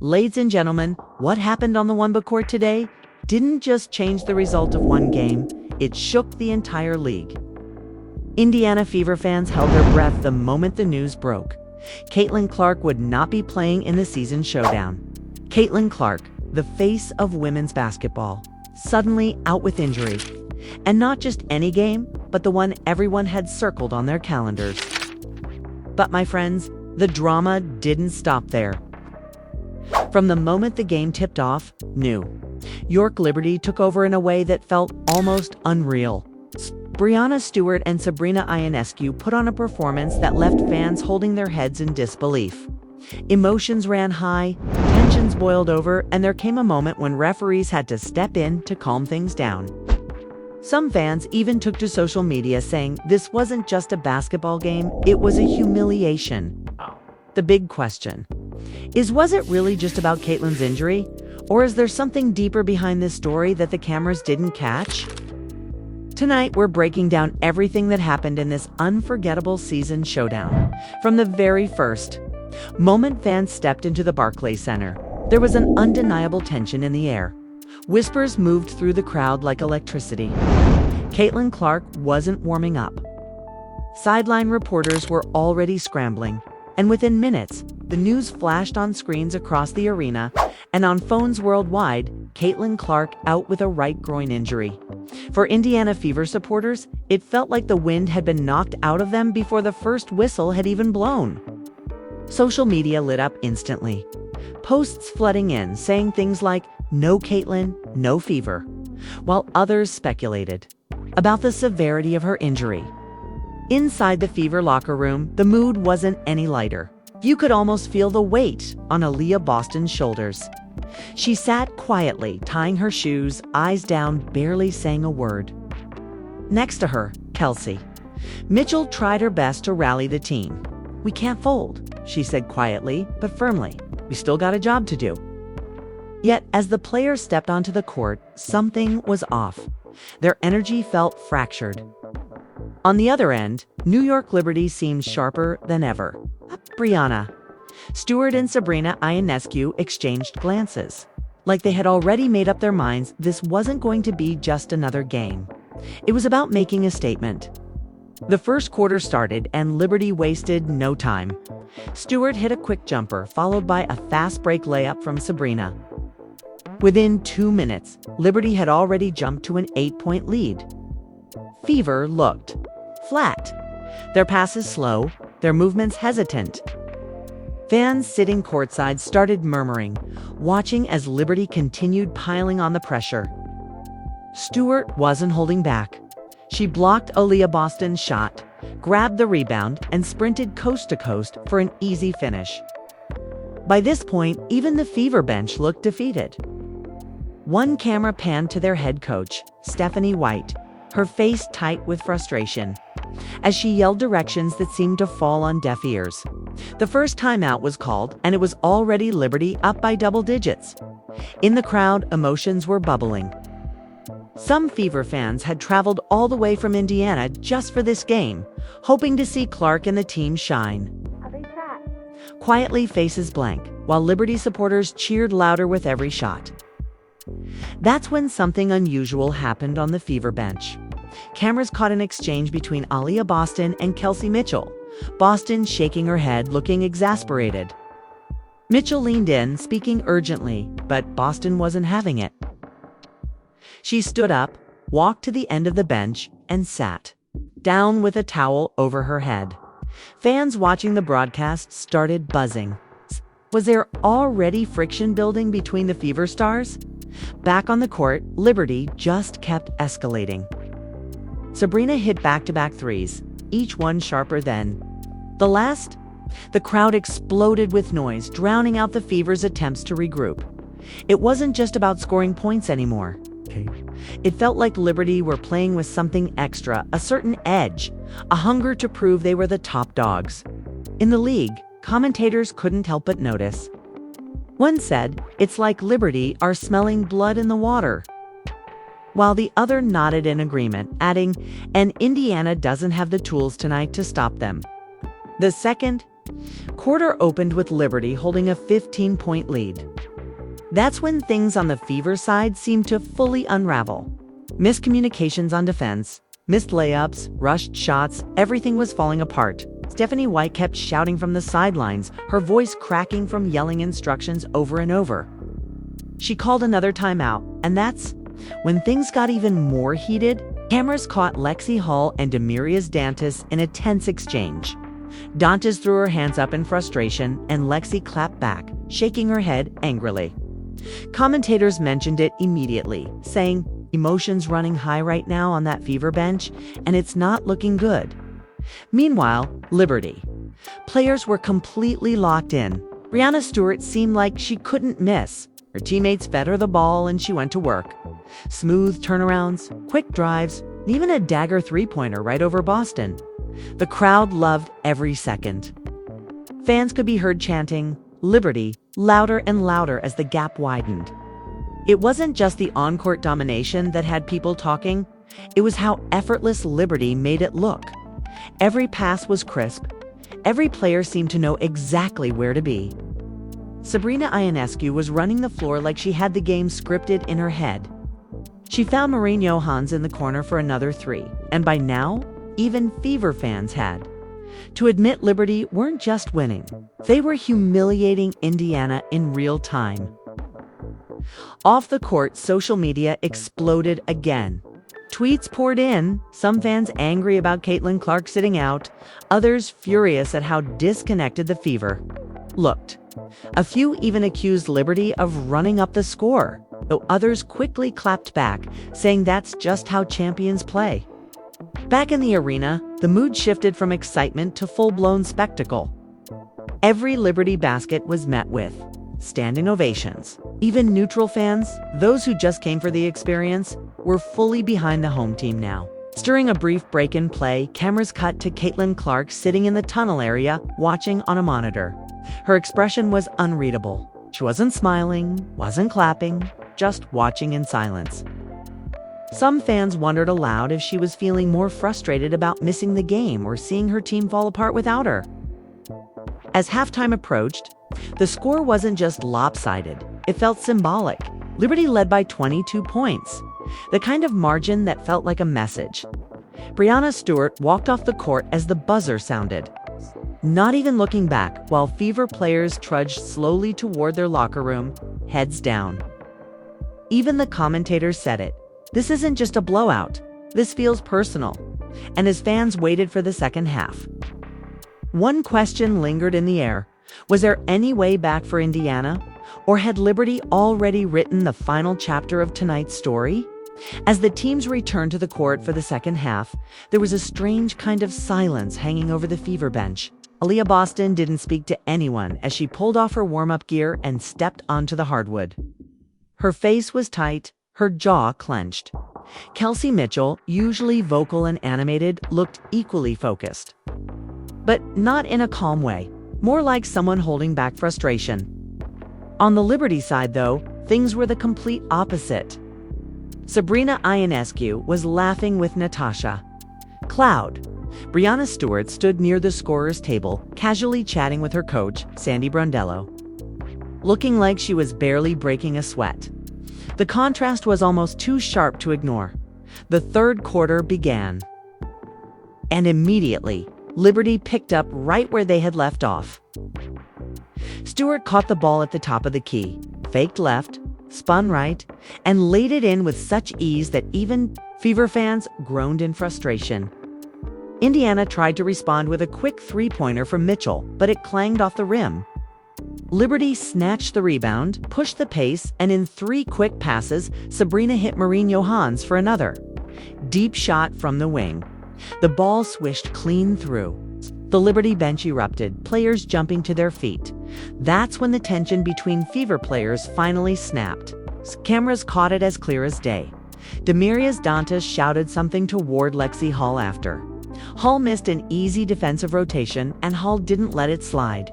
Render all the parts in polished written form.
Ladies and gentlemen, what happened on the One Book Court today didn't just change the result of one game, it shook the entire league. Indiana Fever fans held their breath the moment the news broke. CaitlinClark would not be playing in the season showdown. CaitlinClark, the face of women's basketball, suddenly out with injury. And not just any game, but the one everyone had circled on their calendars. But my friends, the drama didn't stop there. From the moment the game tipped off, New York Liberty took over in a way that felt almost unreal. Breanna Stewart and Sabrina Ionescu put on a performance that left fans holding their heads in disbelief. Emotions ran high, tensions boiled over, and there came a moment when referees had to step in to calm things down. Some fans even took to social media saying this wasn't just a basketball game, it was a humiliation. The big question is, was it really just about Caitlin's injury? Or is there something deeper behind this story that the cameras didn't catch? Tonight, we're breaking down everything that happened in this unforgettable season showdown. From the very first moment fans stepped into the Barclays Center, there was an undeniable tension in the air. Whispers moved through the crowd like electricity. CaitlinClark wasn't warming up. Sideline reporters were already scrambling, and within minutes, the news flashed on screens across the arena and on phones worldwide, CaitlinClark out with a right groin injury. For Indiana Fever supporters, it felt like the wind had been knocked out of them before the first whistle had even blown. Social media lit up instantly. Posts flooding in saying things like, "No Caitlin, no Fever," while others speculated about the severity of her injury. Inside the Fever locker room, the mood wasn't any lighter. You could almost feel the weight on Aaliyah Boston's shoulders. She sat quietly, tying her shoes, eyes down, barely saying a word. Next to her, Kelsey Mitchell tried her best to rally the team. "We can't fold," she said quietly but firmly. "We still got a job to do." Yet, as the players stepped onto the court, something was off. Their energy felt fractured. On the other end, New York Liberty seemed sharper than ever. Breanna Stewart and Sabrina Ionescu exchanged glances, like they had already made up their minds this wasn't going to be just another game. It was about making a statement. The first quarter started, and Liberty wasted no time. Stewart hit a quick jumper, followed by a fast break layup from Sabrina. Within 2 minutes, Liberty had already jumped to an 8-point lead. Fever looked flat. Their passes slow, their movements hesitant. Fans sitting courtside started murmuring, watching as Liberty continued piling on the pressure. Stewart wasn't holding back. She blocked Aaliyah Boston's shot, grabbed the rebound, and sprinted coast to coast for an easy finish. By this point, even the Fever bench looked defeated. One camera panned to their head coach, Stephanie White, her face tight with frustration, as she yelled directions that seemed to fall on deaf ears. The first timeout was called, and it was already Liberty up by double digits. In the crowd, emotions were bubbling. Some Fever fans had traveled all the way from Indiana just for this game, hoping to see Clark and the team shine. Quietly, faces blank, while Liberty supporters cheered louder with every shot. That's when something unusual happened on the Fever bench. Cameras caught an exchange between Aaliyah Boston and Kelsey Mitchell, Boston shaking her head, looking exasperated. Mitchell leaned in, speaking urgently, but Boston wasn't having it. She stood up, walked to the end of the bench, and sat down with a towel over her head. Fans watching the broadcast started buzzing. Was there already friction building between the Fever stars? Back on the court, Liberty just kept escalating. Sabrina hit back-to-back threes, each one sharper than the last. The crowd exploded with noise, drowning out the Fever's attempts to regroup. It wasn't just about scoring points anymore. It felt like Liberty were playing with something extra, a certain edge, a hunger to prove they were the top dogs. In the league, commentators couldn't help but notice. One said, "It's like Liberty are smelling blood in the water," while the other nodded in agreement, adding, "And Indiana doesn't have the tools tonight to stop them." The second, Quarter opened with Liberty holding a 15-point lead. That's when things on the Fever side seemed to fully unravel. Miscommunications on defense, missed layups, rushed shots, everything was falling apart. Stephanie White kept shouting from the sidelines, her voice cracking from yelling instructions over and over. She called another timeout, and that's when things got even more heated. Cameras caught Lexi Hall and Demirius Dantas in a tense exchange. Dantas threw her hands up in frustration, and Lexi clapped back, shaking her head angrily. Commentators mentioned it immediately, saying, "Emotions running high right now on that Fever bench, and it's not looking good." Meanwhile, Liberty. Players were completely locked in. Breanna Stewart seemed like she couldn't miss. Her teammates fed her the ball and she went to work. Smooth turnarounds, quick drives, and even a dagger three-pointer right over Boston. The crowd loved every second. Fans could be heard chanting, "Liberty," louder and louder as the gap widened. It wasn't just the on-court domination that had people talking, it was how effortless Liberty made it look. Every pass was crisp. Every player seemed to know exactly where to be. Sabrina Ionescu was running the floor like she had the game scripted in her head. She found Marine Johans in the corner for another three, and by now, even Fever fans had. To admit Liberty weren't just winning, they were humiliating Indiana in real time. Off the court, social media exploded again. Tweets poured in, some fans angry about CaitlinClark sitting out, others furious at how disconnected the Fever looked. A few even accused Liberty of running up the score, though others quickly clapped back, saying that's just how champions play. Back in the arena, the mood shifted from excitement to full-blown spectacle. Every Liberty basket was met with standing ovations. Even neutral fans, those who just came for the experience, were fully behind the home team now. During a brief break in play, cameras cut to CaitlinClark sitting in the tunnel area, watching on a monitor. Her expression was unreadable. She wasn't smiling, wasn't clapping, just watching in silence. Some fans wondered aloud if she was feeling more frustrated about missing the game or seeing her team fall apart without her. As halftime approached, the score wasn't just lopsided, it felt symbolic. Liberty led by 22 points, the kind of margin that felt like a message. Breanna Stewart walked off the court as the buzzer sounded, not even looking back, while Fever players trudged slowly toward their locker room, heads down. Even the commentators said it. This isn't just a blowout. This feels personal. And as fans waited for the second half, one question lingered in the air. Was there any way back for Indiana? Or had Liberty already written the final chapter of tonight's story? As the teams returned to the court for the second half, there was a strange kind of silence hanging over the Fever bench. Aaliyah Boston didn't speak to anyone as she pulled off her warm-up gear and stepped onto the hardwood. Her face was tight, her jaw clenched. Kelsey Mitchell, usually vocal and animated, looked equally focused. But not in a calm way, more like someone holding back frustration. On the Liberty side, though, things were the complete opposite. Sabrina Ionescu was laughing with Natasha Cloud. Breanna Stewart stood near the scorer's table, casually chatting with her coach, Sandy Brondello, looking like she was barely breaking a sweat. The contrast was almost too sharp to ignore. The third quarter began. And immediately, Liberty picked up right where they had left off. Stewart caught the ball at the top of the key, faked left, spun right, and laid it in with such ease that even Fever fans groaned in frustration. Indiana tried to respond with a quick three-pointer from Mitchell, but it clanged off the rim. Liberty snatched the rebound, pushed the pace, and in 3 quick passes, Sabrina hit Marine Johans for another deep shot from the wing. The ball swished clean through. The Liberty bench erupted, players jumping to their feet. That's when the tension between Fever players finally snapped. Cameras caught it as clear as day. Demirius Dantas shouted something toward Lexi Hall after. Hall missed an easy defensive rotation, and Hall didn't let it slide.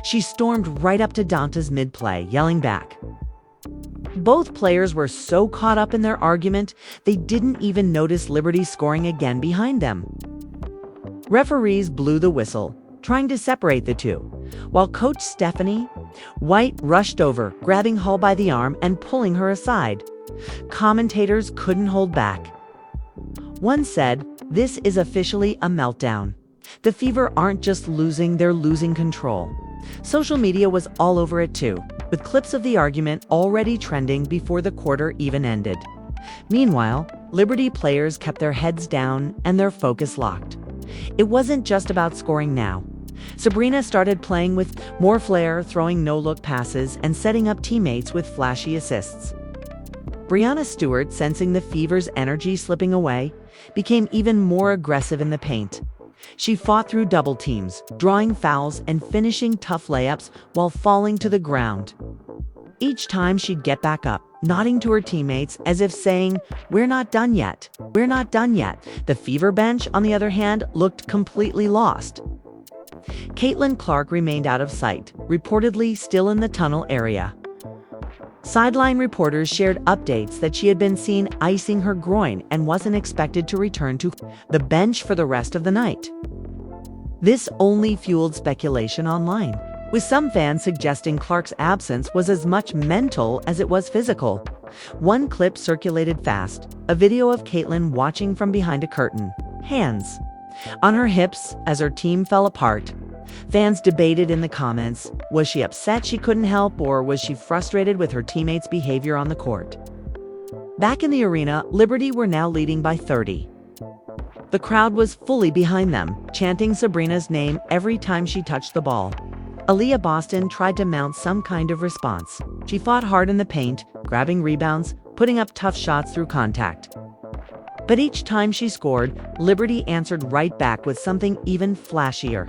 She stormed right up to Dantas mid-play, yelling back. Both players were so caught up in their argument, they didn't even notice Liberty scoring again behind them. Referees blew the whistle. trying to separate the two, while Coach Stephanie White rushed over, grabbing Hull by the arm and pulling her aside. Commentators couldn't hold back. One said, "This is officially a meltdown. The Fever aren't just losing, they're losing control." Social media was all over it too, with clips of the argument already trending before the quarter even ended. Meanwhile, Liberty players kept their heads down and their focus locked. It wasn't just about scoring now. Sabrina started playing with more flair, throwing no-look passes and setting up teammates with flashy assists. Brianna Stewart, sensing the Fever's energy slipping away, became even more aggressive in the paint. She fought through double teams, drawing fouls and finishing tough layups while falling to the ground. Each time she'd get back up, nodding to her teammates as if saying, "We're not done yet. We're not done yet." The Fever bench, on the other hand, looked completely lost. CaitlinClark remained out of sight, reportedly still in the tunnel area. Sideline reporters shared updates that she had been seen icing her groin and wasn't expected to return to the bench for the rest of the night. This only fueled speculation online, with some fans suggesting Clark's absence was as much mental as it was physical. One clip circulated fast, a video of Caitlin watching from behind a curtain, hands on her hips as her team fell apart. Fans debated in the comments, was she upset she couldn't help, or was she frustrated with her teammates' behavior on the court? Back in the arena, Liberty were now leading by 30. The crowd was fully behind them, chanting Sabrina's name every time she touched the ball. Aaliyah Boston tried to mount some kind of response. She fought hard in the paint, grabbing rebounds, putting up tough shots through contact. But each time she scored, Liberty answered right back with something even flashier.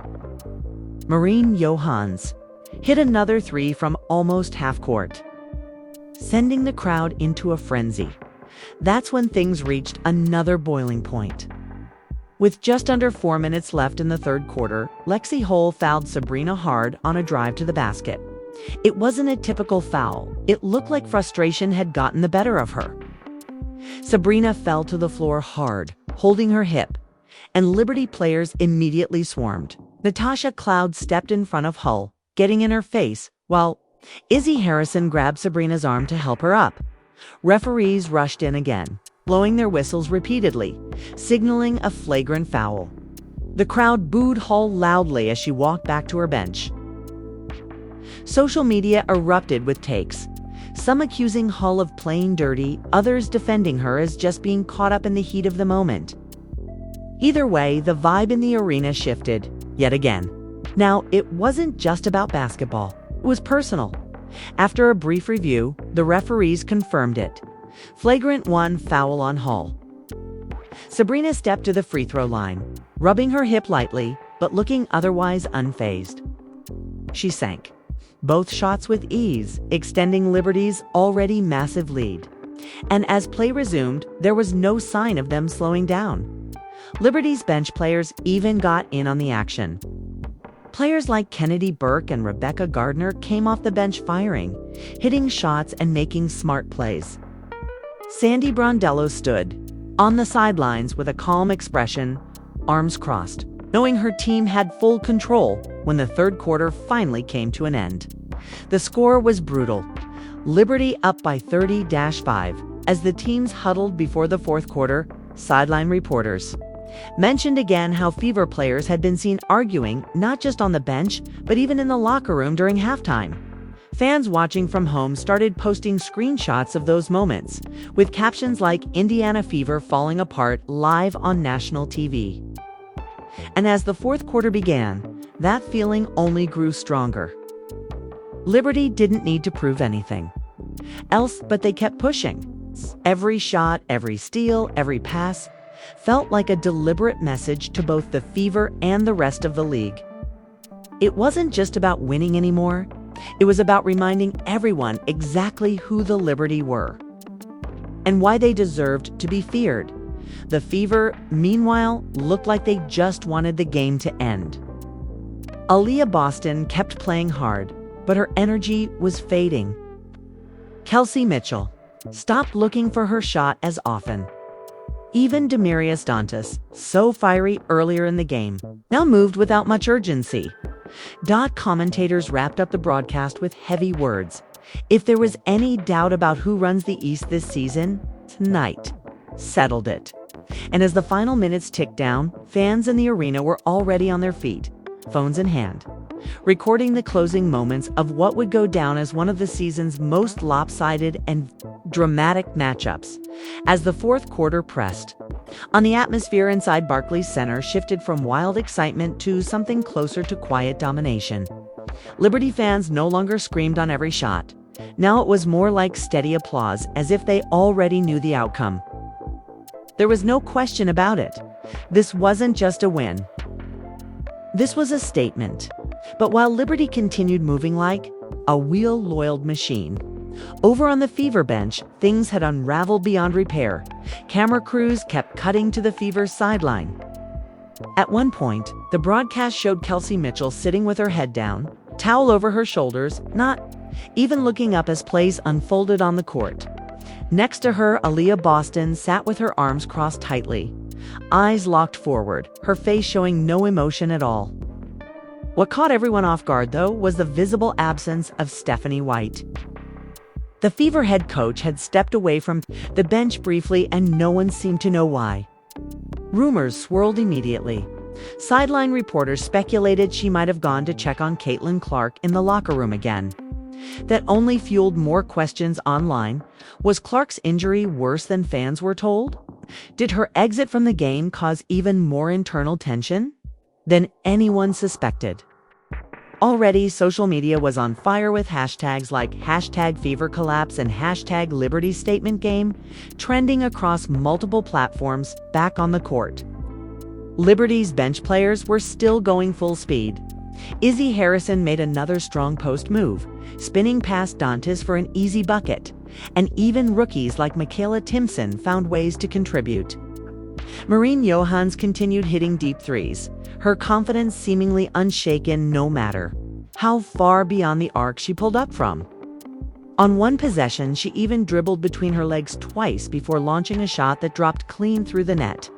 Marine Johans hit another three from almost half court, sending the crowd into a frenzy. That's when things reached another boiling point. With just under 4 minutes left in the third quarter, Lexi Hull fouled Sabrina hard on a drive to the basket. It wasn't a typical foul. It looked like frustration had gotten the better of her. Sabrina fell to the floor hard, holding her hip, and Liberty players immediately swarmed. Natasha Cloud stepped in front of Hull, getting in her face, while Izzy Harrison grabbed Sabrina's arm to help her up. Referees rushed in again, blowing their whistles repeatedly, signaling a flagrant foul. The crowd booed Hull loudly as she walked back to her bench. Social media erupted with takes, some accusing Hull of playing dirty, others defending her as just being caught up in the heat of the moment. Either way, the vibe in the arena shifted, yet again. Now, it wasn't just about basketball. It was personal. After a brief review, the referees confirmed it. Flagrant 1 foul on Hull. Sabrina stepped to the free throw line, rubbing her hip lightly, but looking otherwise unfazed. She sank both shots with ease, extending Liberty's already massive lead. And as play resumed, there was no sign of them slowing down. Liberty's bench players even got in on the action. Players like Kennedy Burke and Rebecca Gardner came off the bench firing, hitting shots and making smart plays. Sandy Brondello stood on the sidelines with a calm expression, arms crossed, knowing her team had full control when the third quarter finally came to an end. The score was brutal. Liberty up by 30-5 as the teams huddled before the fourth quarter. Sideline reporters mentioned again how Fever players had been seen arguing not just on the bench, but even in the locker room during halftime. Fans watching from home started posting screenshots of those moments, with captions like "Indiana Fever falling apart live on national TV." And as the fourth quarter began, that feeling only grew stronger. Liberty didn't need to prove anything else, but they kept pushing. Every shot, every steal, every pass felt like a deliberate message to both the Fever and the rest of the league. It wasn't just about winning anymore. It was about reminding everyone exactly who the Liberty were and why they deserved to be feared. The Fever, meanwhile, looked like they just wanted the game to end. Aaliyah Boston kept playing hard, but her energy was fading. Kelsey Mitchell stopped looking for her shot as often. Even Demarius Dantas, so fiery earlier in the game, now moved without much urgency. Commentators wrapped up the broadcast with heavy words. If there was any doubt about who runs the East this season, tonight settled it. And as the final minutes ticked down, fans in the arena were already on their feet, phones in hand, recording the closing moments of what would go down as one of the season's most lopsided and dramatic matchups. As the fourth quarter pressed on, the atmosphere inside Barclays Center shifted from wild excitement to something closer to quiet domination. Liberty fans no longer screamed on every shot. Now it was more like steady applause, as if they already knew the outcome. There was no question about it. This wasn't just a win. This was a statement. But while Liberty continued moving like a wheel-oiled machine, over on the Fever bench, things had unraveled beyond repair. Camera crews kept cutting to the Fever's sideline. At one point, the broadcast showed Kelsey Mitchell sitting with her head down, towel over her shoulders, not even looking up as plays unfolded on the court. Next to her, Aaliyah Boston sat with her arms crossed tightly, eyes locked forward, her face showing no emotion at all. What caught everyone off guard, though, was the visible absence of Stephanie White. The Fever head coach had stepped away from the bench briefly, and no one seemed to know why. Rumors swirled immediately. Sideline reporters speculated she might have gone to check on CaitlinClark in the locker room again. That only fueled more questions online. Was Clark's injury worse than fans were told? Did her exit from the game cause even more internal tension than anyone suspected? Already, social media was on fire with hashtags like #FeverCollapse and #LibertyStatementGame, trending across multiple platforms. Back on the court, Liberty's bench players were still going full speed. Izzy Harrison made another strong post move, spinning past Dantas for an easy bucket, and even rookies like Michaela Timpson found ways to contribute. Maureen Johans continued hitting deep threes, her confidence seemingly unshaken no matter how far beyond the arc she pulled up from. On one possession, she even dribbled between her legs twice before launching a shot that dropped clean through the net,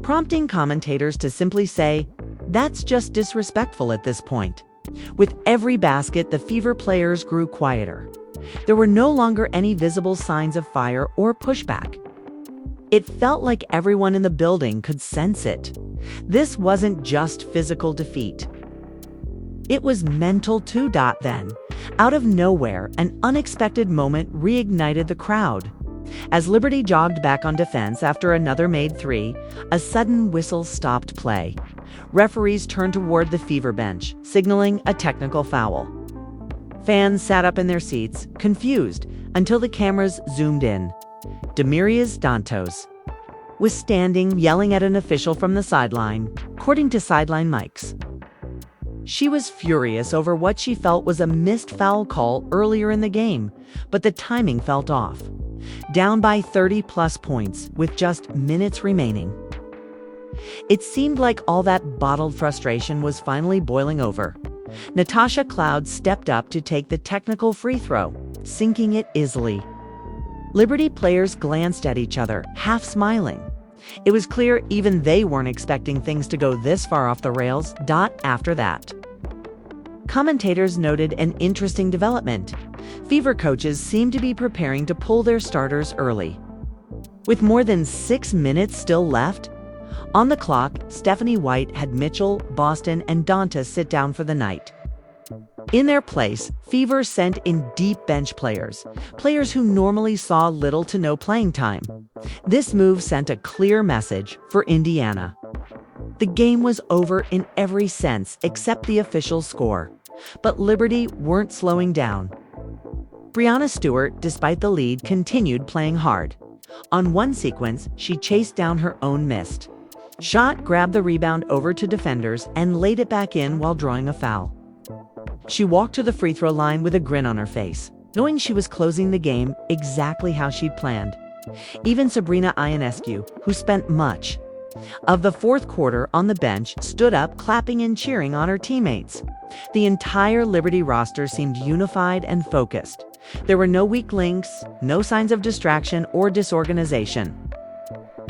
prompting commentators to simply say, "That's just disrespectful at this point." With every basket, the Fever players grew quieter. There were no longer any visible signs of fire or pushback. It felt like everyone in the building could sense it. This wasn't just physical defeat. It was mental too. Then, out of nowhere, an unexpected moment reignited the crowd. As Liberty jogged back on defense after another made three, a sudden whistle stopped play. Referees turned toward the Fever bench, signaling a technical foul. Fans sat up in their seats, confused, until the cameras zoomed in. Demarius Dantas was standing, yelling at an official from the sideline, according to sideline mics. She was furious over what she felt was a missed foul call earlier in the game, but the timing felt off. Down by 30-plus points with just minutes remaining, it seemed like all that bottled frustration was finally boiling over. Natasha Cloud stepped up to take the technical free throw, sinking it easily. Liberty players glanced at each other, half smiling. It was clear even they weren't expecting things to go this far off the rails. After that, commentators noted an interesting development. Fever coaches seemed to be preparing to pull their starters early. With more than 6 minutes still left on the clock, Stephanie White had Mitchell, Boston, and Dantas sit down for the night. In their place, Fever sent in deep bench players who normally saw little to no playing time. This move sent a clear message for Indiana. The game was over in every sense except the official score. But Liberty weren't slowing down. Breanna Stewart, despite the lead, continued playing hard. On one sequence, she chased down her own missed shot, grabbed the rebound over to defenders, and laid it back in while drawing a foul. She walked to the free throw line with a grin on her face, knowing she was closing the game exactly how she'd planned. Even Sabrina Ionescu, who spent much of the fourth quarter on the bench, stood up, clapping and cheering on her teammates. The entire Liberty roster seemed unified and focused. There were no weak links, no signs of distraction or disorganization.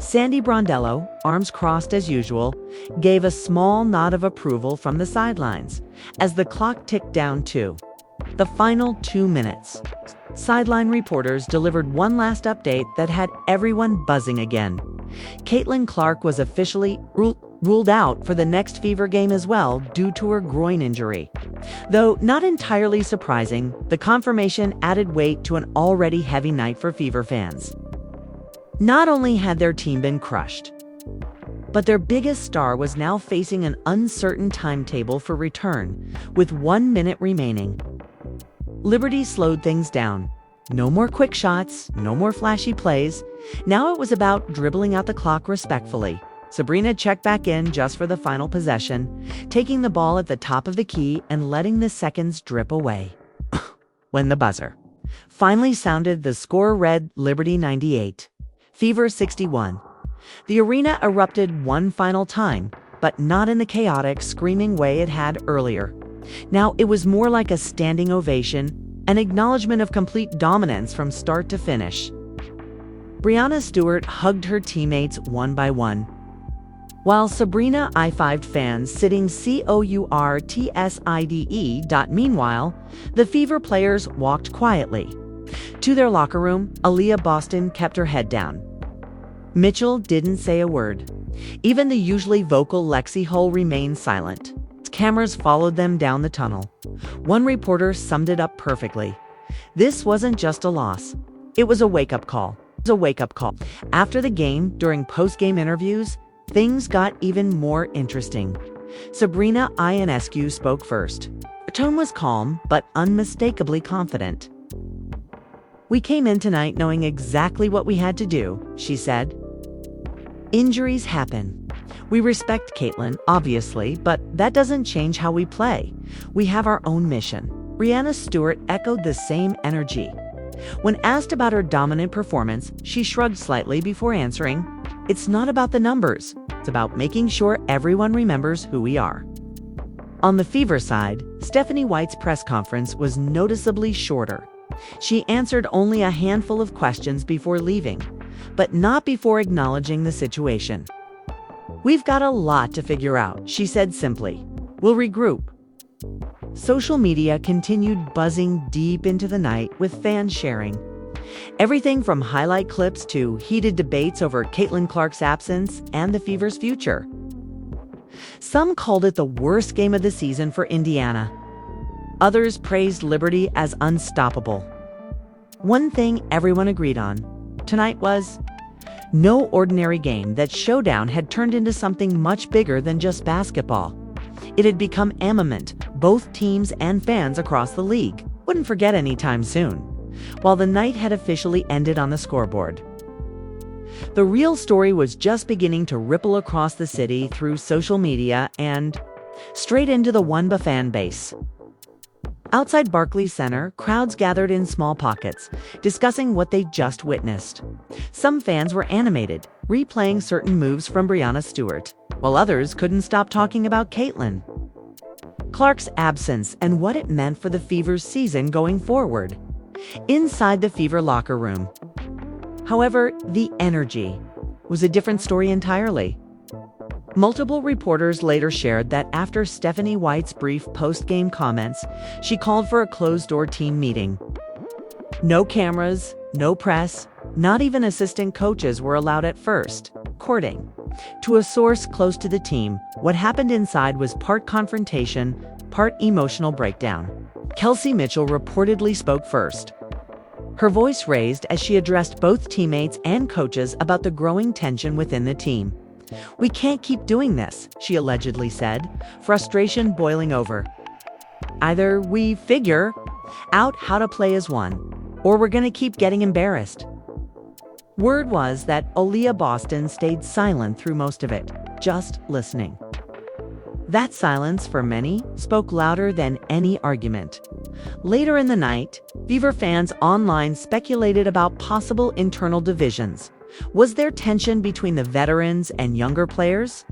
Sandy Brondello, arms crossed as usual, gave a small nod of approval from the sidelines as the clock ticked down to the final 2 minutes. Sideline reporters delivered one last update that had everyone buzzing again. CaitlinClark was officially ruled out for the next Fever game as well due to her groin injury. Though not entirely surprising, the confirmation added weight to an already heavy night for Fever fans. Not only had their team been crushed, but their biggest star was now facing an uncertain timetable for return, with 1 minute remaining. Liberty slowed things down. No more quick shots, no more flashy plays. Now it was about dribbling out the clock respectfully. Sabrina checked back in just for the final possession, taking the ball at the top of the key and letting the seconds drip away. When the buzzer finally sounded, the score read Liberty 98, Fever 61. The arena erupted one final time, but not in the chaotic, screaming way it had earlier. Now it was more like a standing ovation, an acknowledgement of complete dominance from start to finish. Breanna Stewart hugged her teammates one by one, while Sabrina I-fived fans sitting courtside. Meanwhile, the Fever players walked quietly to their locker room. Aaliyah Boston kept her head down. Mitchell didn't say a word. Even the usually vocal Lexi Hull remained silent. Cameras followed them down the tunnel. One reporter summed it up perfectly. This wasn't just a loss. It was a wake-up call. After the game, during post-game interviews, things got even more interesting. Sabrina Ionescu spoke first. Her tone was calm, but unmistakably confident. "We came in tonight knowing exactly what we had to do," she said. "Injuries happen. We respect Caitlin, obviously, but that doesn't change how we play. We have our own mission." Breanna Stewart echoed the same energy. When asked about her dominant performance, she shrugged slightly before answering, "It's not about the numbers. It's about making sure everyone remembers who we are." On the Fever side, Stephanie White's press conference was noticeably shorter. She answered only a handful of questions before leaving, but not before acknowledging the situation. "We've got a lot to figure out," she said simply. "We'll regroup." Social media continued buzzing deep into the night, with fans sharing everything from highlight clips to heated debates over CaitlinClark's absence and the Fever's future. Some called it the worst game of the season for Indiana. Others praised Liberty as unstoppable. One thing everyone agreed on tonight was no ordinary game. That Showdown had turned into something much bigger than just basketball. It had become armament. Both teams and fans across the league wouldn't forget anytime soon, while the night had officially ended on the scoreboard. The real story was just beginning to ripple across the city through social media and straight into the WNBA fan base. Outside Barclays Center, crowds gathered in small pockets, discussing what they just witnessed. Some fans were animated, replaying certain moves from Breanna Stewart, while others couldn't stop talking about Caitlin Clark's absence and what it meant for the Fever's season going forward. Inside the Fever locker room, however, the energy was a different story entirely. Multiple reporters later shared that after Stephanie White's brief post-game comments, she called for a closed-door team meeting. No cameras, no press, not even assistant coaches were allowed at first. According to a source close to the team, what happened inside was part confrontation, part emotional breakdown. Kelsey Mitchell reportedly spoke first, her voice raised as she addressed both teammates and coaches about the growing tension within the team. "We can't keep doing this," she allegedly said, frustration boiling over. "Either we figure out how to play as one, or we're going to keep getting embarrassed." Word was that Aaliyah Boston stayed silent through most of it, just listening. That silence, for many, spoke louder than any argument. Later in the night, Fever fans online speculated about possible internal divisions. Was there tension between the veterans and younger players?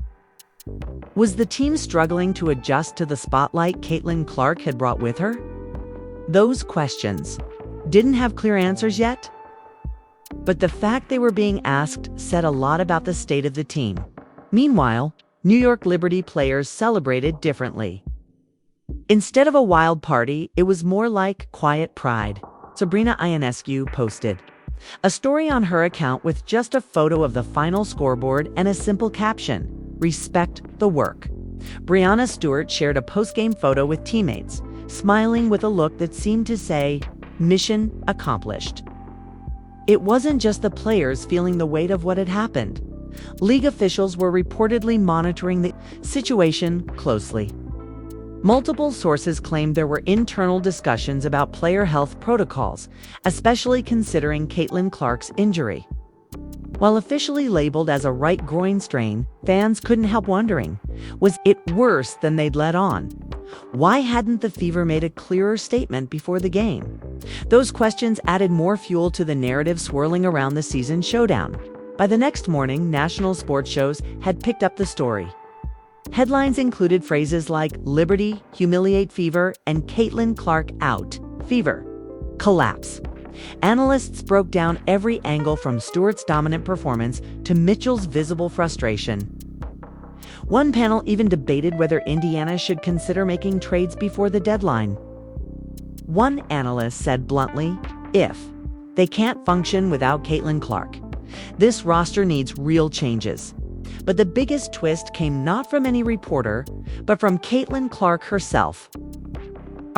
Was the team struggling to adjust to the spotlight CaitlinClark had brought with her? Those questions didn't have clear answers yet. But the fact they were being asked said a lot about the state of the team. Meanwhile, New York Liberty players celebrated differently. Instead of a wild party, it was more like quiet pride. Sabrina Ionescu posted a story on her account with just a photo of the final scoreboard and a simple caption, "Respect the work." Breanna Stewart shared a post-game photo with teammates, smiling with a look that seemed to say, "Mission accomplished." It wasn't just the players feeling the weight of what had happened. League officials were reportedly monitoring the situation closely. Multiple sources claimed there were internal discussions about player health protocols, especially considering CaitlinClark's injury. While officially labeled as a right groin strain, fans couldn't help wondering, was it worse than they'd let on? Why hadn't the Fever made a clearer statement before the game? Those questions added more fuel to the narrative swirling around the season showdown. By the next morning, national sports shows had picked up the story. Headlines included phrases like "Liberty, humiliate Fever," and "CaitlinClark out, Fever, collapse." Analysts broke down every angle from Stewart's dominant performance to Mitchell's visible frustration. One panel even debated whether Indiana should consider making trades before the deadline. One analyst said bluntly, "If they can't function without CaitlinClark, this roster needs real changes." But the biggest twist came not from any reporter, but from CaitlinClark herself.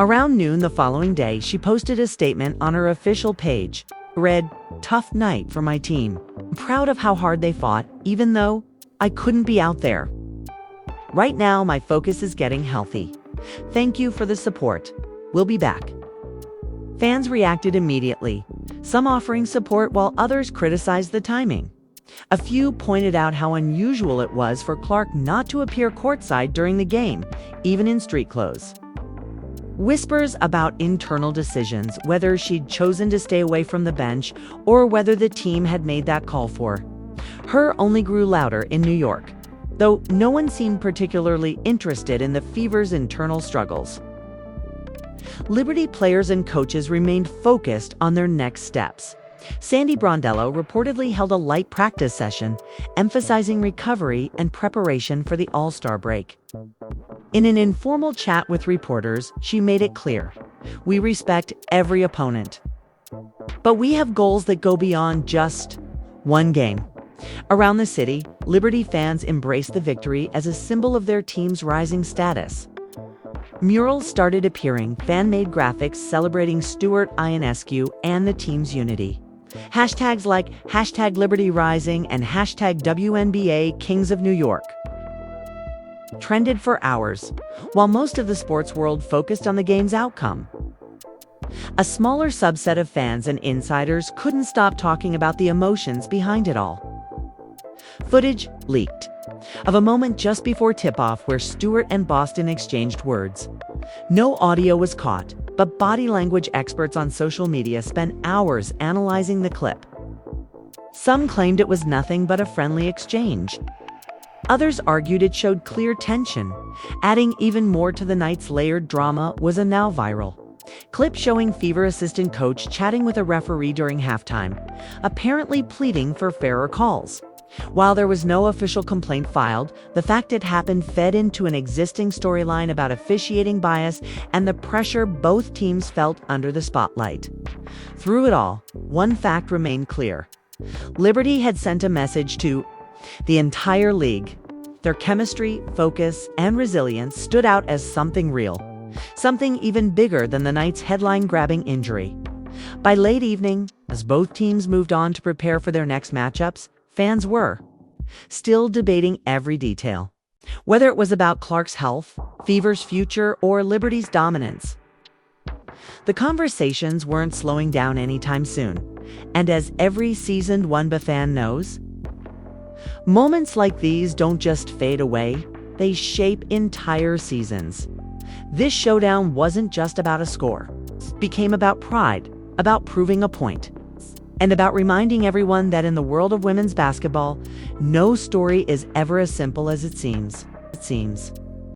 Around noon the following day, she posted a statement on her official page. It read, "Tough night for my team. I'm proud of how hard they fought, even though I couldn't be out there. Right now, my focus is getting healthy. Thank you for the support. We'll be back." Fans reacted immediately, some offering support while others criticized the timing. A few pointed out how unusual it was for Clark not to appear courtside during the game, even in street clothes. Whispers about internal decisions, whether she'd chosen to stay away from the bench or whether the team had made that call for her, only grew louder in New York, though no one seemed particularly interested in the Fever's internal struggles. Liberty players and coaches remained focused on their next steps. Sandy Brondello reportedly held a light practice session, emphasizing recovery and preparation for the All-Star break. In an informal chat with reporters, she made it clear, "We respect every opponent, but we have goals that go beyond just one game." Around the city, Liberty fans embraced the victory as a symbol of their team's rising status. Murals started appearing, fan-made graphics celebrating Stewart Ionescu and the team's unity. Hashtags like #LibertyRising and #WNBA Kings of New York trended for hours, while most of the sports world focused on the game's outcome. A smaller subset of fans and insiders couldn't stop talking about the emotions behind it all. Footage leaked of a moment just before tip-off where Stewart and Boston exchanged words. No audio was caught, but body language experts on social media spent hours analyzing the clip. Some claimed it was nothing but a friendly exchange. Others argued it showed clear tension. Adding even more to the night's layered drama was a now viral clip showing Fever assistant coach chatting with a referee during halftime, apparently pleading for fairer calls. While there was no official complaint filed, the fact it happened fed into an existing storyline about officiating bias and the pressure both teams felt under the spotlight. Through it all, one fact remained clear. Liberty had sent a message to the entire league. Their chemistry, focus, and resilience stood out as something real, something even bigger than the night's headline-grabbing injury. By late evening, as both teams moved on to prepare for their next matchups, fans were still debating every detail, whether it was about Clark's health, Fever's future, or Liberty's dominance. The conversations weren't slowing down anytime soon, and as every seasoned WNBA fan knows, moments like these don't just fade away, they shape entire seasons. This showdown wasn't just about a score. It became about pride, about proving a point, and about reminding everyone that in the world of women's basketball, no story is ever as simple as it seems.